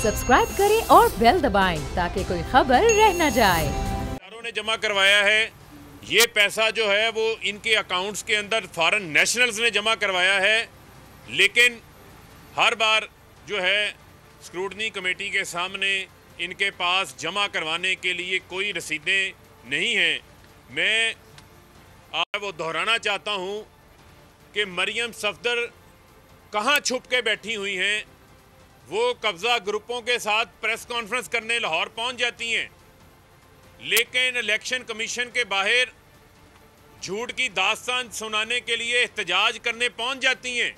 Subscribe करें और bell दबाएं ताकि कोई खबर रह न जाए। ने जमा करवाया है, ये पैसा जो है वो इनके अकाउंट्स के अंदर फॉरेन नेशनल्स ने जमा करवाया है, लेकिन हर बार जो है स्क्रूटनी कमेटी के सामने इनके पास जमा करवाने के लिए कोई रसीदें नहीं हैं। मैं आज वो दोहराना चाहता हूँ कि मरियम सफदर कहाँ छुप के बैठी हुई हैं। वो कब्ज़ा ग्रुपों के साथ प्रेस कॉन्फ्रेंस करने लाहौर पहुँच जाती हैं, लेकिन इलेक्शन कमीशन के बाहर झूठ की दास्तान सुनाने के लिए एहतजाज करने पहुँच जाती हैं।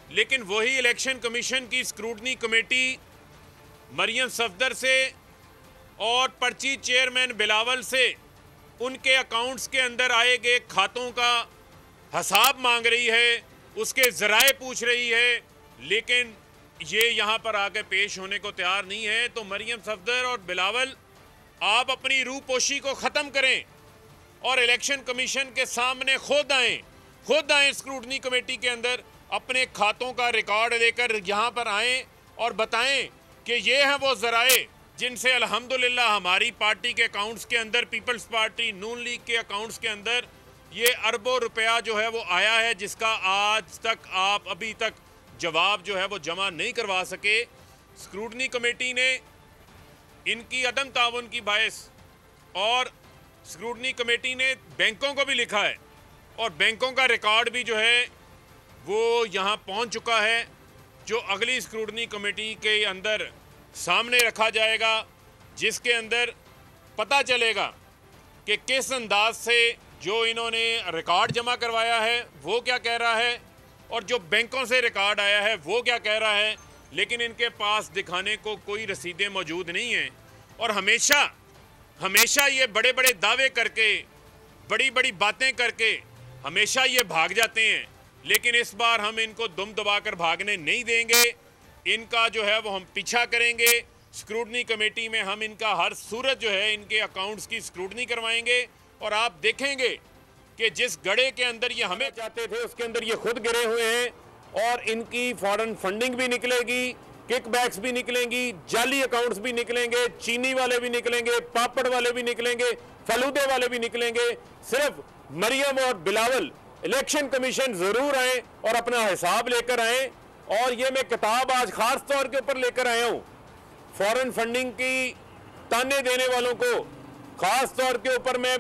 लेकिन वही इलेक्शन कमीशन की स्क्रूटनी कमेटी मरियम सफदर से और पर्ची चेयरमैन बिलावल से उनके अकाउंट्स के अंदर आए गए खातों का हिसाब मांग रही है, उसके ज़राए पूछ रही है, लेकिन ये यहाँ पर आके पेश होने को तैयार नहीं है। तो मरियम सफदर और बिलावल, आप अपनी रूपोशी को ख़त्म करें और इलेक्शन कमीशन के सामने खुद आएँ स्क्रूटनी कमेटी के अंदर, अपने खातों का रिकॉर्ड लेकर यहाँ पर आएँ और बताएं कि ये हैं वो ज़राए जिनसे अल्हम्दुलिल्लाह हमारी पार्टी के अकाउंट्स के अंदर, पीपल्स पार्टी नून लीग के अकाउंट्स के अंदर ये अरबों रुपया जो है वो आया है, जिसका आज तक आप अभी तक जवाब जो है वो जमा नहीं करवा सके। स्क्रूटनी कमेटी ने इनकी अदम ताउन की बायस और स्क्रूटनी कमेटी ने बैंकों को भी लिखा है और बैंकों का रिकॉर्ड भी जो है वो यहाँ पहुँच चुका है, जो अगली स्क्रूटनी कमेटी के अंदर सामने रखा जाएगा, जिसके अंदर पता चलेगा कि किस अंदाज से जो इन्होंने रिकॉर्ड जमा करवाया है वो क्या कह रहा है और जो बैंकों से रिकॉर्ड आया है वो क्या कह रहा है। लेकिन इनके पास दिखाने को कोई रसीदें मौजूद नहीं हैं और हमेशा ये बड़े बड़े दावे करके, बड़ी बड़ी बातें करके हमेशा ये भाग जाते हैं। लेकिन इस बार हम इनको दुम दबाकर भागने नहीं देंगे, इनका जो है वो हम पीछा करेंगे। स्क्रूटनी कमेटी में हम इनका हर सूरत जो है इनके अकाउंट्स की स्क्रूटनी करवाएंगे और आप देखेंगे कि जिस गड़े के अंदर ये हमें चाहते थे उसके अंदर ये खुद गिरे हुए हैं और इनकी फॉरेन फंडिंग भी निकलेगी, किकबैक्स भी निकलेंगी, जाली अकाउंट्स भी निकलेंगे, चीनी वाले भी निकलेंगे, पापड़ वाले भी निकलेंगे, फलूदे वाले भी निकलेंगे। सिर्फ मरियम और बिलावल इलेक्शन कमीशन जरूर आए और अपना हिसाब लेकर आए। और ये मैं किताब आज खास तौर के ऊपर लेकर आया हूँ, फॉरेन फंडिंग की ताने देने वालों को खास तौर के ऊपर मैं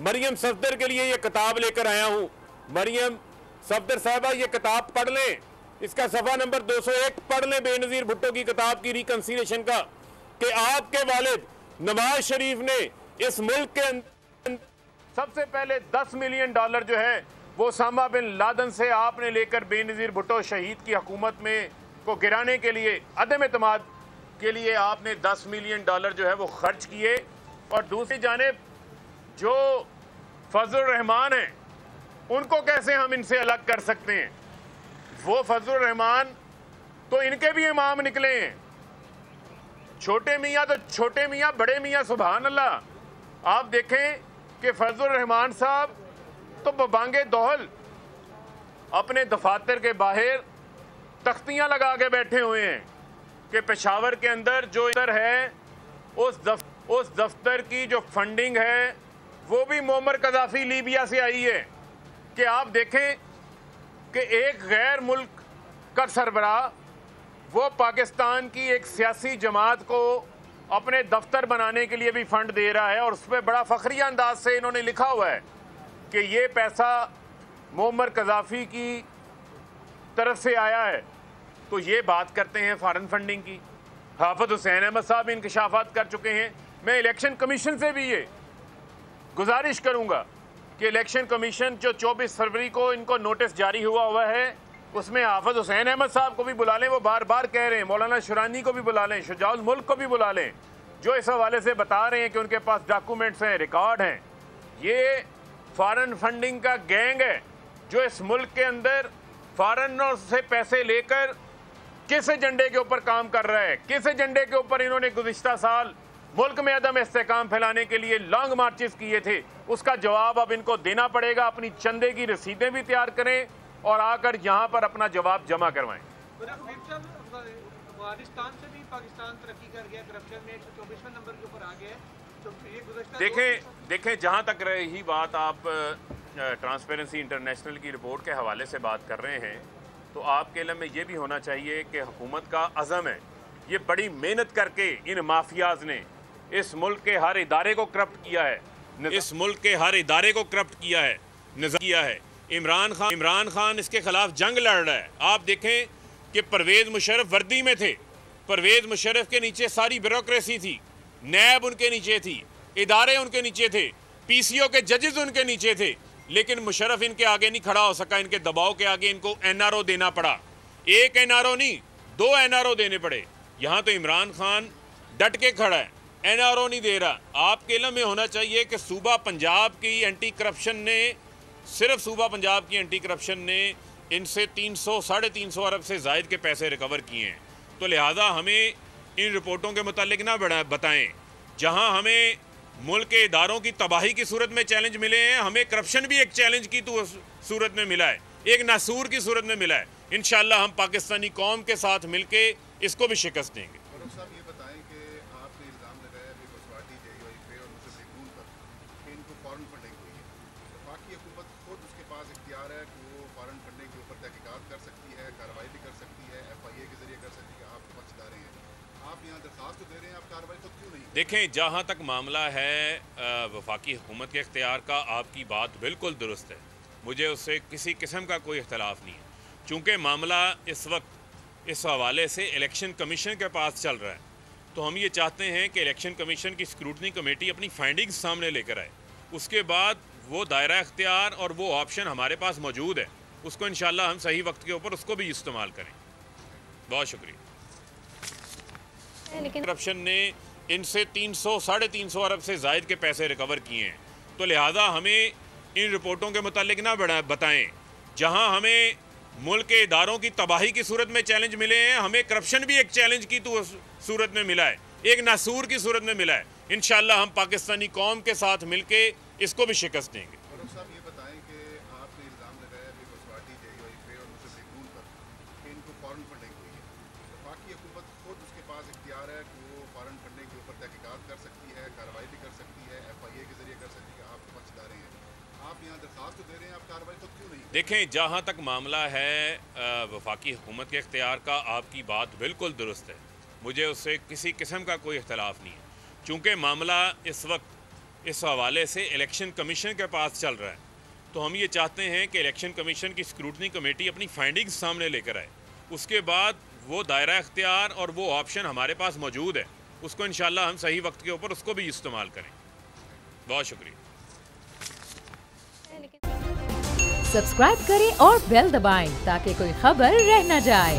मरियम सफदर के लिए ये किताब लेकर आया हूँ। मरियम सफदर साहबा, ये किताब पढ़ लें, इसका सफ़ा नंबर 201 पढ़ लें, बेनज़ीर भुट्टो की किताब की रिकंसिलेशन का, कि आपके वालिद नवाज शरीफ ने इस मुल्क के अंदर सबसे पहले $10 मिलियन जो है वो उसामा बिन लादेन से आपने लेकर बेनज़ीर भुट्टो शहीद की हुकूमत में को गिराने के लिए, अदम एतमाद के लिए आपने $10 मिलियन जो है वो खर्च किए। और दूसरी जानिब जो फजलुर रहमान हैं उनको कैसे हम इनसे अलग कर सकते हैं। वो फजलुर रहमान तो इनके भी इमाम निकले हैं, छोटे मियाँ तो छोटे मियाँ, बड़े मियाँ सुभान अल्लाह। आप देखें कि फजलुर रहमान साहब तो बबांगे दोहल अपने दफातर के बाहर तख्तियां लगा के बैठे हुए हैं कि पेशावर के अंदर जो इधर है उस दफ्तर की जो फंडिंग है वो भी मोअम्मर कज़ाफ़ी लीबिया से आई है। कि आप देखें कि एक गैर मुल्क का सरबराह वो पाकिस्तान की एक सियासी जमात को अपने दफ्तर बनाने के लिए भी फंड दे रहा है और उस पर बड़ा फ़ख्रिया अंदाज से इन्होंने लिखा हुआ है कि ये पैसा मोअम्मर कज़ाफ़ी की तरफ से आया है। तो ये बात करते हैं फॉरेन फंडिंग की। हाफिज़ हुसैन अहमद साहब इंकशाफात कर चुके हैं। मैं इलेक्शन कमीशन से भी ये गुजारिश करूँगा कि इलेक्शन कमीशन जो 24 फरवरी को इनको नोटिस जारी हुआ है उसमें हाफिज़ हुसैन अहमद साहब को भी बुला लें, वो बार बार कह रहे हैं, मौलाना शुरानी को भी बुला लें, शुजाउल मुल्क को भी बुला लें, जो इस हवाले से बता रहे हैं कि उनके पास डॉक्यूमेंट्स हैं, रिकॉर्ड हैं। ये फॉरेन फंडिंग का गैंग है जो इस मुल्क के अंदर फॉरेनर से पैसे लेकर किस एजेंडे के ऊपर काम कर रहा है, किस एजेंडे के ऊपर इन्होंने गुज़िश्ता साल मुल्क में अदम इस्तेहकाम फैलाने के लिए लॉन्ग मार्चेस किए थे, उसका जवाब अब इनको देना पड़ेगा। अपनी चंदे की रसीदें भी तैयार करें और आकर यहाँ पर अपना जवाब जमा करवाएं। अफगानिस्तान से भी पाकिस्तान तरक्की कर गया, करप्शन में 124वें नंबर के ऊपर आ गया है। तो ये गुज़श्ता देखें जहां तक रही बात, आप ट्रांसपेरेंसी इंटरनेशनल की रिपोर्ट के हवाले से बात कर रहे हैं, तो आपके इल्म में ये भी होना चाहिए कि हुकूमत का अज़म है, ये बड़ी मेहनत करके इन माफियाज ने इस मुल्क के हर इदारे को करप्ट किया है, इस मुल्क के हर इदारे को करप्ट किया है, किया है। इमरान खान इसके खिलाफ जंग लड़ रहा है। आप देखें कि परवेज़ मुशर्रफ वर्दी में थे, परवेज़ मुशर्रफ के नीचे सारी ब्यूरोक्रेसी थी, नैब उनके नीचे थी, इदारे उनके नीचे थे, पीसीओ के जजेस उनके नीचे थे, लेकिन मुशर्रफ इनके आगे नहीं खड़ा हो सका। इनके दबाव के आगे इनको एनआरओ देना पड़ा। एक एनआरओ नहीं, 2 एनआरओ देने पड़े। यहाँ तो इमरान खान डट के खड़ा है, एनआरओ नहीं दे रहा। आपके इल्म में होना चाहिए कि सूबा पंजाब की एंटी करप्शन ने, सिर्फ सूबा पंजाब की एंटी करप्शन ने इनसे 300-350 अरब से ज़ायद के पैसे रिकवर किए हैं। तो लिहाजा हमें इन रिपोर्टों के मुतालिक ना बताएं। जहां हमें मुल्क के इदारों की तबाही की सूरत में चैलेंज मिले हैं, हमें करप्शन भी एक चैलेंज की तो सूरत में मिला है, एक नासूर की सूरत में मिला है। इंशाअल्लाह हम पाकिस्तानी कौम के साथ मिलके इसको भी शिकस्त देंगे। साहब ये बताएं कि आपने इल्ज़ाम लगाया बसवाटी JUI पे और मुस्लिम लीग नून पर कि इनको फॉरेन फंडिंग हुई है। वफाकी हुकूमत खुद उसके पास इख्तियार है कि वो फॉरेन फंडिंग के ऊपर तहकीकात कर सकती है, कार्रवाई भी कर सकती है, FIA के जरिए कर सकती है। आप पक्षदारे हैं, आप यहाँ दरख्वास्त तो दे रहे हैं, आप कार्रवाई खुद क्यों नहीं? देखें, जहाँ तक मामला है वफाकी हुकूमत के इख्तियार का, आपकी बात बिल्कुल दुरुस्त है, मुझे उससे किसी किस्म का कोई इख्तलाफ नहीं है। चूँकि मामला इस वक्त इस हवाले से इलेक्शन कमीशन के पास चल रहा है, तो हम ये चाहते हैं कि इलेक्शन कमीशन की स्क्रूटनी कमेटी अपनी फाइंडिंग्स सामने लेकर आए। उसके बाद वो दायरा इख्तियार और वो ऑप्शन हमारे पास मौजूद है, उसको इंशाअल्लाह हम सही वक्त के ऊपर उसको भी इस्तेमाल करें। बहुत शुक्रिया। करप्शन ने इनसे 300-350 अरब से ज़ायद के पैसे रिकवर किए हैं। तो लिहाजा हमें इन रिपोर्टों के मुतालिक ना बताएं। जहां हमें मुल्क के इदारों की तबाही की सूरत में चैलेंज मिले हैं, हमें करप्शन भी एक चैलेंज की तो सूरत में मिला है, एक नासूर की सूरत में मिला है। इंशाअल्लाह हम पाकिस्तानी कौम के साथ मिलके इसको भी शिकस्त देंगे। साहब ये बताएं कि आपने इल्ज़ाम लगाया बसवाटी JUI पे और मुस्लिम लीग नून पर कि इनको फॉरेन फंडिंग हुई है। वफाकी हुकूमत खुद उसके पास इख्तियार है कि वो फॉरेन फंडिंग के ऊपर तहकीकात कर सकती है, कार्रवाई भी कर सकती है, FIA के जरिए कर सकती है। आप पक्षदारे हैं, आप यहाँ दरख्वास्त तो दे रहे हैं, आप कार्रवाई खुद क्यों नहीं? देखें, जहाँ तक मामला है वफाकी हुकूमत के इख्तियार का, आपकी बात बिल्कुल दुरुस्त है, मुझे उससे किसी किस्म का कोई इख्तलाफ नहीं है। चूँकि मामला इस वक्त इस हवाले से इलेक्शन कमीशन के पास चल रहा है, तो हम ये चाहते हैं कि इलेक्शन कमीशन की स्क्रूटनी कमेटी अपनी फाइंडिंग्स सामने लेकर आए। उसके बाद वो दायरा इख्तियार और वो ऑप्शन हमारे पास मौजूद है, उसको इंशाअल्लाह हम सही वक्त के ऊपर उसको भी इस्तेमाल करें। बहुत शुक्रिया। सब्सक्राइब करें और बेल दबाएं ताकि कोई खबर रह न जाए।